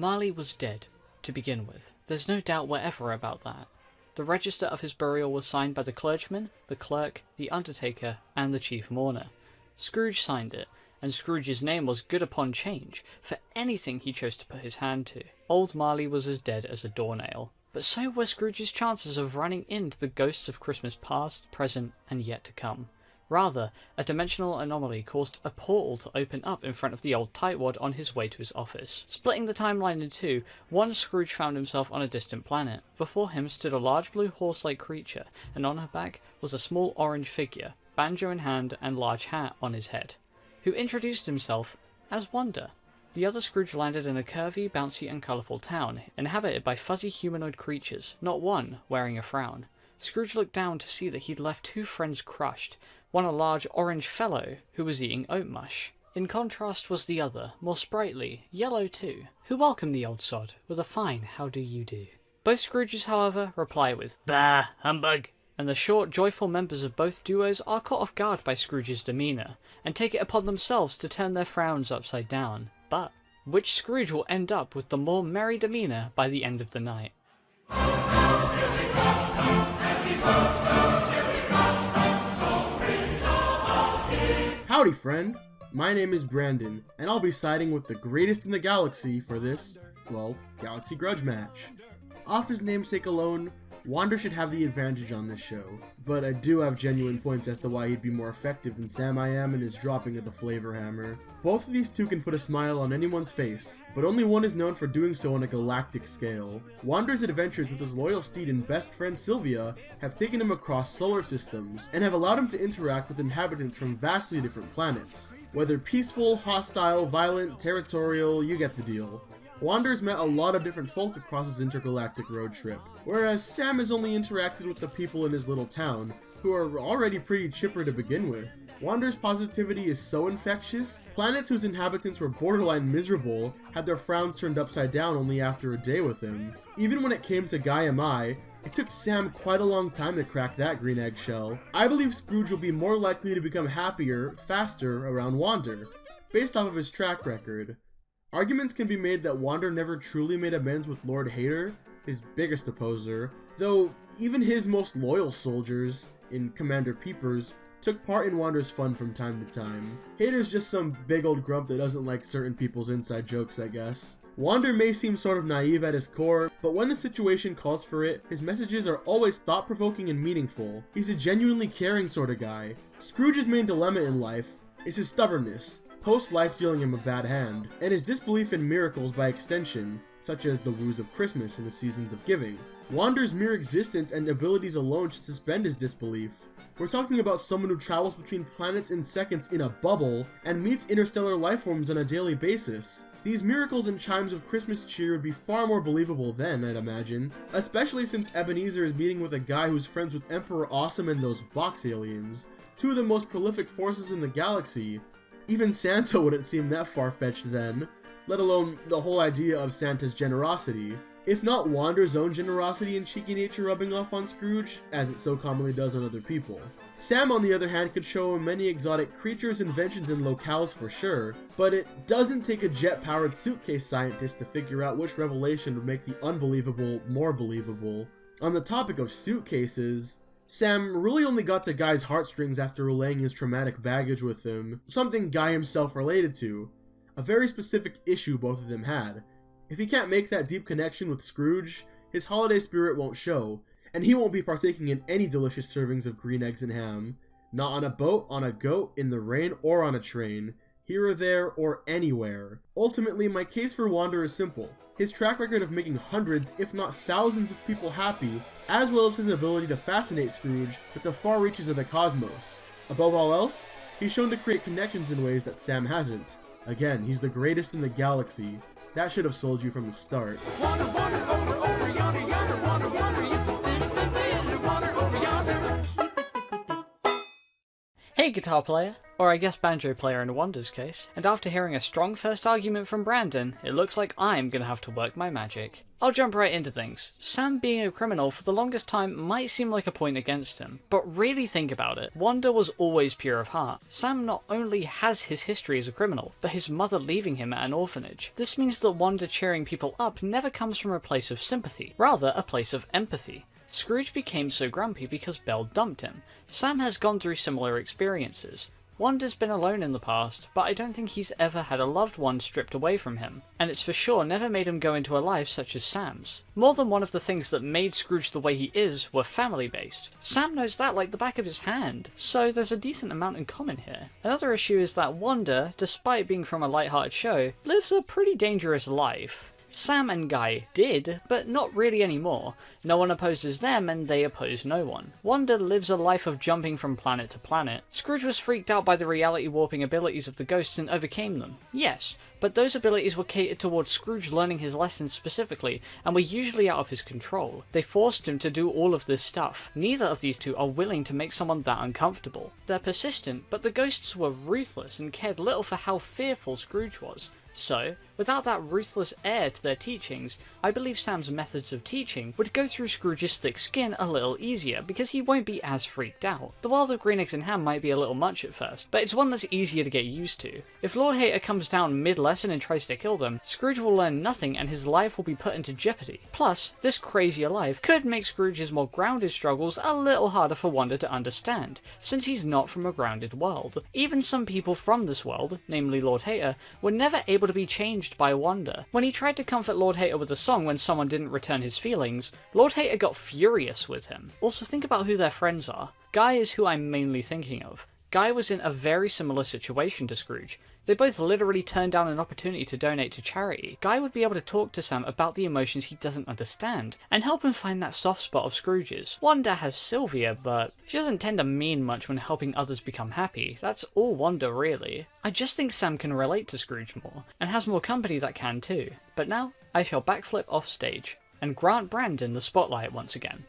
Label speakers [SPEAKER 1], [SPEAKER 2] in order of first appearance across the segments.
[SPEAKER 1] Marley was dead, to begin with. There's no doubt whatever about that. The register of his burial was signed by the clergyman, the clerk, the undertaker, and the chief mourner. Scrooge signed it, and Scrooge's name was good upon change for anything he chose to put his hand to. Old Marley was as dead as a doornail, but so were Scrooge's chances of running into the ghosts of Christmas past, present, and yet to come. Rather, a dimensional anomaly caused a portal to open up in front of the old tightwad on his way to his office. Splitting the timeline in two, one Scrooge found himself on a distant planet. Before him stood a large blue horse-like creature, and on her back was a small orange figure, banjo in hand and large hat on his head, who introduced himself as Wonder. The other Scrooge landed in a curvy, bouncy and colourful town, inhabited by fuzzy humanoid creatures, not one wearing a frown. Scrooge looked down to see that he'd left two friends crushed, one a large orange fellow who was eating oat mush. In contrast was the other, more sprightly, yellow too, who welcomed the old sod with a fine how do you do. Both Scrooges, however, reply with "Bah, humbug," and the short, joyful members of both duos are caught off guard by Scrooge's demeanour, and take it upon themselves to turn their frowns upside down. But which Scrooge will end up with the more merry demeanour by the end of the night?
[SPEAKER 2] Howdy friend, my name is Brandon, and I'll be siding with the greatest in the galaxy for this, well, Galaxy Grudge Match. Off his namesake alone, Wander should have the advantage on this show, but I do have genuine points as to why he'd be more effective than Sam I Am in his dropping of the flavor hammer. Both of these two can put a smile on anyone's face, but only one is known for doing so on a galactic scale. Wander's adventures with his loyal steed and best friend Sylvia have taken him across solar systems, and have allowed him to interact with inhabitants from vastly different planets. Whether peaceful, hostile, violent, territorial, you get the deal. Wander's met a lot of different folk across his intergalactic road trip, whereas Sam has only interacted with the people in his little town, who are already pretty chipper to begin with. Wander's positivity is so infectious, planets whose inhabitants were borderline miserable had their frowns turned upside down only after a day with him. Even when it came to Guy Am I, it took Sam quite a long time to crack that green eggshell. I believe Scrooge will be more likely to become happier, faster around Wander, based off of his track record. Arguments can be made that Wander never truly made amends with Lord Hater, his biggest opposer, though even his most loyal soldiers, in Commander Peepers, took part in Wander's fun from time to time. Hater's just some big old grump that doesn't like certain people's inside jokes, I guess. Wander may seem sort of naive at his core, but when the situation calls for it, his messages are always thought-provoking and meaningful. He's a genuinely caring sort of guy. Scrooge's main dilemma in life is his stubbornness, post-life dealing him a bad hand, and his disbelief in miracles by extension, such as the woos of Christmas and the seasons of giving. Wander's mere existence and abilities alone should suspend his disbelief. We're talking about someone who travels between planets in seconds in a bubble and meets interstellar lifeforms on a daily basis. These miracles and chimes of Christmas cheer would be far more believable then, I'd imagine, especially since Ebenezer is meeting with a guy who's friends with Emperor Awesome and those box aliens, two of the most prolific forces in the galaxy. Even Santa wouldn't seem that far-fetched then, let alone the whole idea of Santa's generosity. If not Wander's own generosity and cheeky nature rubbing off on Scrooge, as it so commonly does on other people. Sam, on the other hand, could show him many exotic creatures, inventions, and locales for sure, but it doesn't take a jet-powered suitcase scientist to figure out which revelation would make the unbelievable more believable. On the topic of suitcases, Sam really only got to Guy's heartstrings after relaying his traumatic baggage with him, something Guy himself related to, a very specific issue both of them had. If he can't make that deep connection with Scrooge, his holiday spirit won't show, and he won't be partaking in any delicious servings of green eggs and ham. Not on a boat, on a goat, in the rain, or on a train. Here or there, or anywhere. Ultimately, my case for Wander is simple. His track record of making hundreds, if not thousands of people happy, as well as his ability to fascinate Scrooge with the far reaches of the cosmos. Above all else, he's shown to create connections in ways that Sam hasn't. Again, he's the greatest in the galaxy. That should have sold you from the start.
[SPEAKER 3] Wander, wander, over, over, yonder, yonder, wander, wander,
[SPEAKER 1] Hey guitar player, or I guess banjo player in Wanda's case, and after hearing a strong first argument from Brandon, it looks like I'm gonna have to work my magic. I'll jump right into things. Sam being a criminal for the longest time might seem like a point against him, but really think about it. Wanda was always pure of heart. Sam not only has his history as a criminal, but his mother leaving him at an orphanage. This means that Wanda cheering people up never comes from a place of sympathy, rather a place of empathy. Scrooge became so grumpy because Belle dumped him. Sam has gone through similar experiences. Wanda's been alone in the past, but I don't think he's ever had a loved one stripped away from him, and it's for sure never made him go into a life such as Sam's. More than one of the things that made Scrooge the way he is were family-based. Sam knows that like the back of his hand, so there's a decent amount in common here. Another issue is that Wanda, despite being from a light-hearted show, lives a pretty dangerous life. Sam and Guy did, but not really anymore. No one opposes them and they oppose no one. Wanda lives a life of jumping from planet to planet. Scrooge was freaked out by the reality warping abilities of the ghosts and overcame them. Yes, but those abilities were catered towards Scrooge learning his lessons specifically and were usually out of his control. They forced him to do all of this stuff. Neither of these two are willing to make someone that uncomfortable. They're persistent, but the ghosts were ruthless and cared little for how fearful Scrooge was. So, without that ruthless heir to their teachings, I believe Sam's methods of teaching would go through Scrooge's thick skin a little easier because he won't be as freaked out. The world of green eggs and ham might be a little much at first, but it's one that's easier to get used to. If Lord Hater comes down mid-lesson and tries to kill them, Scrooge will learn nothing and his life will be put into jeopardy. Plus, this crazier life could make Scrooge's more grounded struggles a little harder for Wanda to understand, since he's not from a grounded world. Even some people from this world, namely Lord Hater, were never able to be changed by Wanda. When he tried to comfort Lord Hater with a song when someone didn't return his feelings, Lord Hater got furious with him. Also, think about who their friends are. Guy is who I'm mainly thinking of. Guy was in a very similar situation to Scrooge. They both literally turned down an opportunity to donate to charity. Guy would be able to talk to Sam about the emotions he doesn't understand, and help him find that soft spot of Scrooge's. Wanda has Sylvia, but she doesn't tend to mean much when helping others become happy. That's all Wanda, really. I just think Sam can relate to Scrooge more, and has more company that can too. But now, I shall backflip off stage, and grant Brandon the spotlight once again.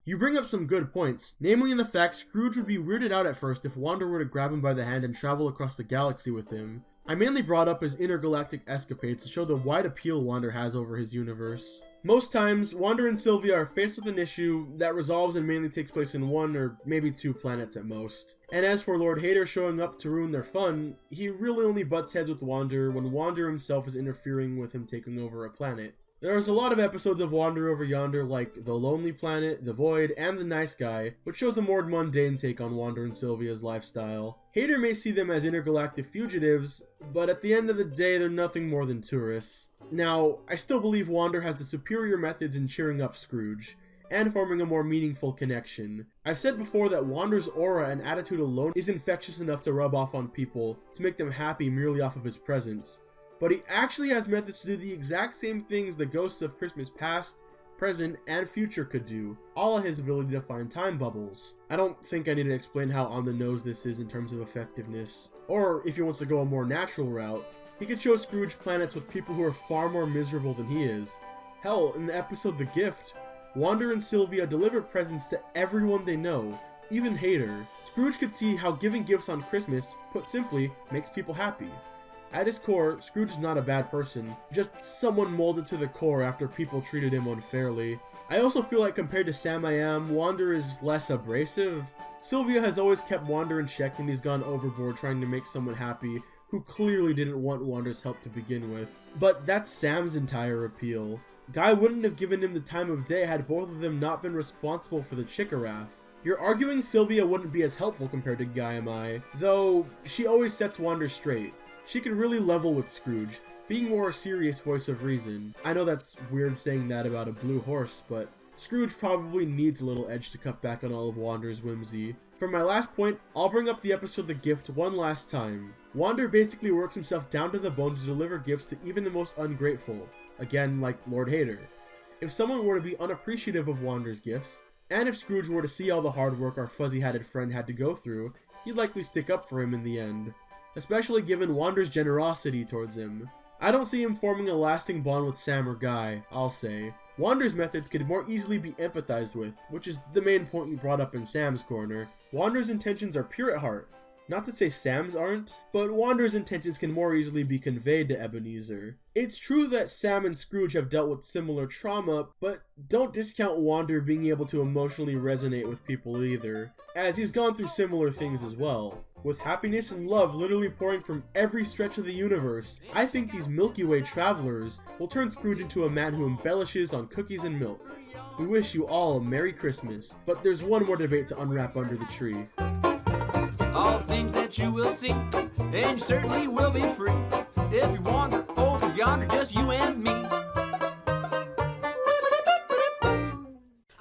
[SPEAKER 2] You bring up some good points, namely in the fact Scrooge would be weirded out at first if Wanda were to grab him by the hand and travel across the galaxy with him. I mainly brought up his intergalactic escapades to show the wide appeal Wanda has over his universe. Most times, Wanda and Sylvia are faced with an issue that resolves and mainly takes place in one or maybe two planets at most. And as for Lord Hater showing up to ruin their fun, he really only butts heads with Wanda when Wanda himself is interfering with him taking over a planet. There's a lot of episodes of Wander Over Yonder like The Lonely Planet, The Void, and The Nice Guy, which shows a more mundane take on Wanda and Sylvia's lifestyle. Hater may see them as intergalactic fugitives, but at the end of the day they're nothing more than tourists. Now, I still believe Wanda has the superior methods in cheering up Scrooge, and forming a more meaningful connection. I've said before that Wanda's aura and attitude alone is infectious enough to rub off on people, to make them happy merely off of his presence. But he actually has methods to do the exact same things the ghosts of Christmas past, present, and future could do, all of his ability to find time bubbles. I don't think I need to explain how on the nose this is in terms of effectiveness. Or, if he wants to go a more natural route, he could show Scrooge planets with people who are far more miserable than he is. Hell, in the episode The Gift, Wanda and Sylvia deliver presents to everyone they know, even Hater. Scrooge could see how giving gifts on Christmas, put simply, makes people happy. At his core, Scrooge is not a bad person, just someone molded to the core after people treated him unfairly. I also feel like compared to Sam I Am, Wanda is less abrasive. Sylvia has always kept Wanda in check when he's gone overboard trying to make someone happy who clearly didn't want Wanda's help to begin with. But that's Sam's entire appeal. Guy wouldn't have given him the time of day had both of them not been responsible for the Chickaraff. You're arguing Sylvia wouldn't be as helpful compared to Guy am I, though she always sets Wanda straight. She could really level with Scrooge, being more a serious voice of reason. I know that's weird saying that about a blue horse, but Scrooge probably needs a little edge to cut back on all of Wanda's whimsy. For my last point, I'll bring up the episode The Gift one last time. Wanda basically works himself down to the bone to deliver gifts to even the most ungrateful, again like Lord Hater. If someone were to be unappreciative of Wanda's gifts, and if Scrooge were to see all the hard work our fuzzy-hatted friend had to go through, he'd likely stick up for him in the end. Especially given Wanda's generosity towards him. I don't see him forming a lasting bond with Sam or Guy, I'll say. Wander's methods could more easily be empathized with, which is the main point we brought up in Sam's corner. Wander's intentions are pure at heart. Not to say Sam's aren't, but Wander's intentions can more easily be conveyed to Ebenezer. It's true that Sam and Scrooge have dealt with similar trauma, but don't discount Wander being able to emotionally resonate with people either, as he's gone through similar things as well. With happiness and love literally pouring from every stretch of the universe, I think these Milky Way travelers will turn Scrooge into a man who embellishes on cookies and milk. We wish you all a Merry Christmas, but there's one more debate to unwrap under the tree.
[SPEAKER 3] All things that you will see, and you certainly will be free if you wander over yonder, just you and me.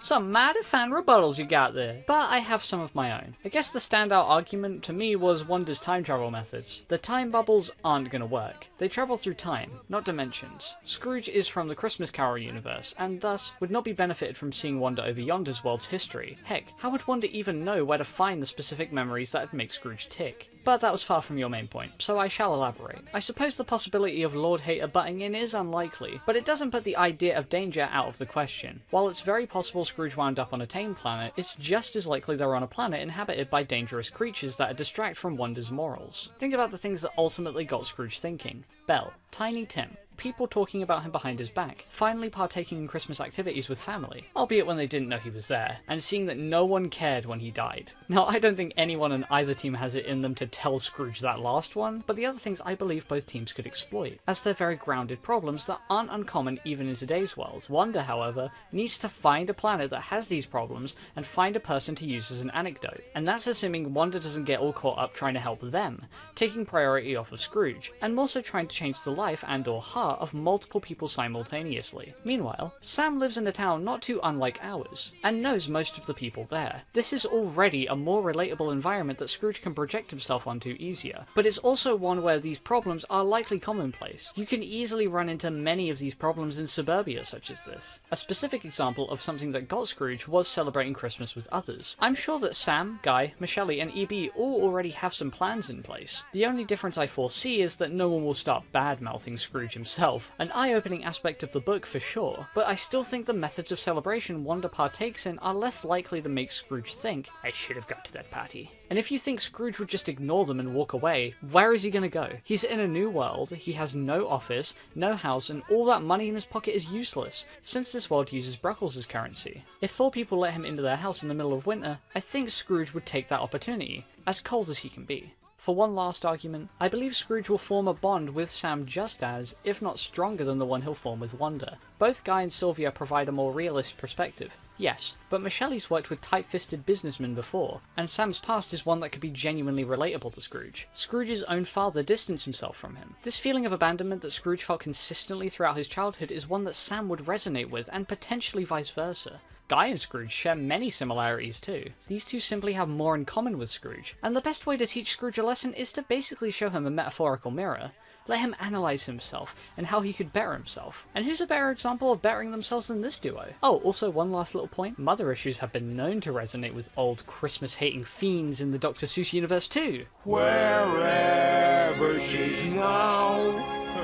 [SPEAKER 1] Some mighty fine rebuttals you got there, but I have some of my own. I guess the standout argument to me was Wanda's time travel methods. The time bubbles aren't gonna work. They travel through time, not dimensions. Scrooge is from the Christmas Carol universe, and thus would not be benefited from seeing Wanda over yonder's world's history. Heck, how would Wanda even know where to find the specific memories that would make Scrooge tick? But that was far from your main point, so I shall elaborate. I suppose the possibility of Lord Hater butting in is unlikely, but it doesn't put the idea of danger out of the question. While it's very possible Scrooge wound up on a tame planet, it's just as likely they're on a planet inhabited by dangerous creatures that distract from Wanda's morals. Think about the things that ultimately got Scrooge thinking. Belle, Tiny Tim, people talking about him behind his back, finally partaking in Christmas activities with family, albeit when they didn't know he was there, and seeing that no one cared when he died. Now, I don't think anyone on either team has it in them to tell Scrooge that last one, but the other things I believe both teams could exploit, as they're very grounded problems that aren't uncommon even in today's world. Wanda, however, needs to find a planet that has these problems and find a person to use as an anecdote, and that's assuming Wanda doesn't get all caught up trying to help them, taking priority off of Scrooge, and more so trying to change the life and or heart of multiple people simultaneously. Meanwhile, Sam lives in a town not too unlike ours, and knows most of the people there. This is already a more relatable environment that Scrooge can project himself onto easier, but it's also one where these problems are likely commonplace. You can easily run into many of these problems in suburbia such as this. A specific example of something that got Scrooge was celebrating Christmas with others. I'm sure that Sam, Guy, Michelle and EB all already have some plans in place. The only difference I foresee is that no one will start bad-mouthing Scrooge himself, an eye-opening aspect of the book for sure, but I still think the methods of celebration Wanda partakes in are less likely to make Scrooge think, I should have got to that party. And if you think Scrooge would just ignore them and walk away, where is he gonna go? He's in a new world, he has no office, no house, and all that money in his pocket is useless, since this world uses Bruckles as currency. If 4 people let him into their house in the middle of winter, I think Scrooge would take that opportunity, as cold as he can be. For one last argument, I believe Scrooge will form a bond with Sam just as, if not stronger than the one he'll form with Wanda. Both Guy and Sylvia provide a more realist perspective, yes, but Michelle's worked with tight-fisted businessmen before, and Sam's past is one that could be genuinely relatable to Scrooge. Scrooge's own father distanced himself from him. This feeling of abandonment that Scrooge felt consistently throughout his childhood is one that Sam would resonate with, and potentially vice versa. Guy and Scrooge share many similarities too. These two simply have more in common with Scrooge, and the best way to teach Scrooge a lesson is to basically show him a metaphorical mirror. Let him analyse himself, and how he could better himself. And who's a better example of bettering themselves than this duo? Oh, also one last little point, mother issues have been known to resonate with old Christmas-hating fiends in the Dr. Seuss universe too.
[SPEAKER 4] Wherever she's now,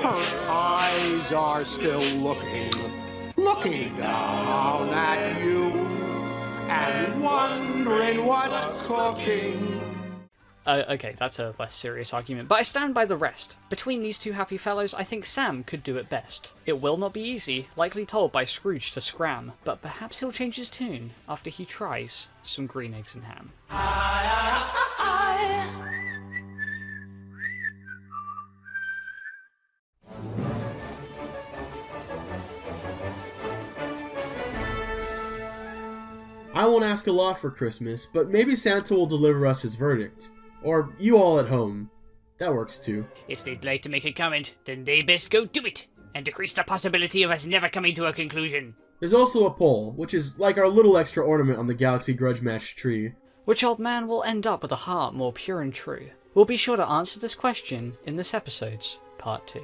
[SPEAKER 4] her eyes are still looking down at you, and wondering what's cooking.
[SPEAKER 1] Okay, that's a less serious argument, but I stand by the rest. Between these two happy fellows, I think Sam could do it best. It will not be easy, likely told by Scrooge to scram, but perhaps he'll change his tune after he tries some green eggs and ham.
[SPEAKER 2] I won't ask a lot for Christmas, but maybe Santa will deliver us his verdict. Or you all at home. That works too.
[SPEAKER 5] If they'd like to make a comment, then they best go do it, and decrease the possibility of us never coming to a conclusion.
[SPEAKER 2] There's also a poll, which is like our little extra ornament on the Galaxy Grudge Match tree.
[SPEAKER 1] Which old man will end up with a heart more pure and true? We'll be sure to answer this question in this episode's part 2.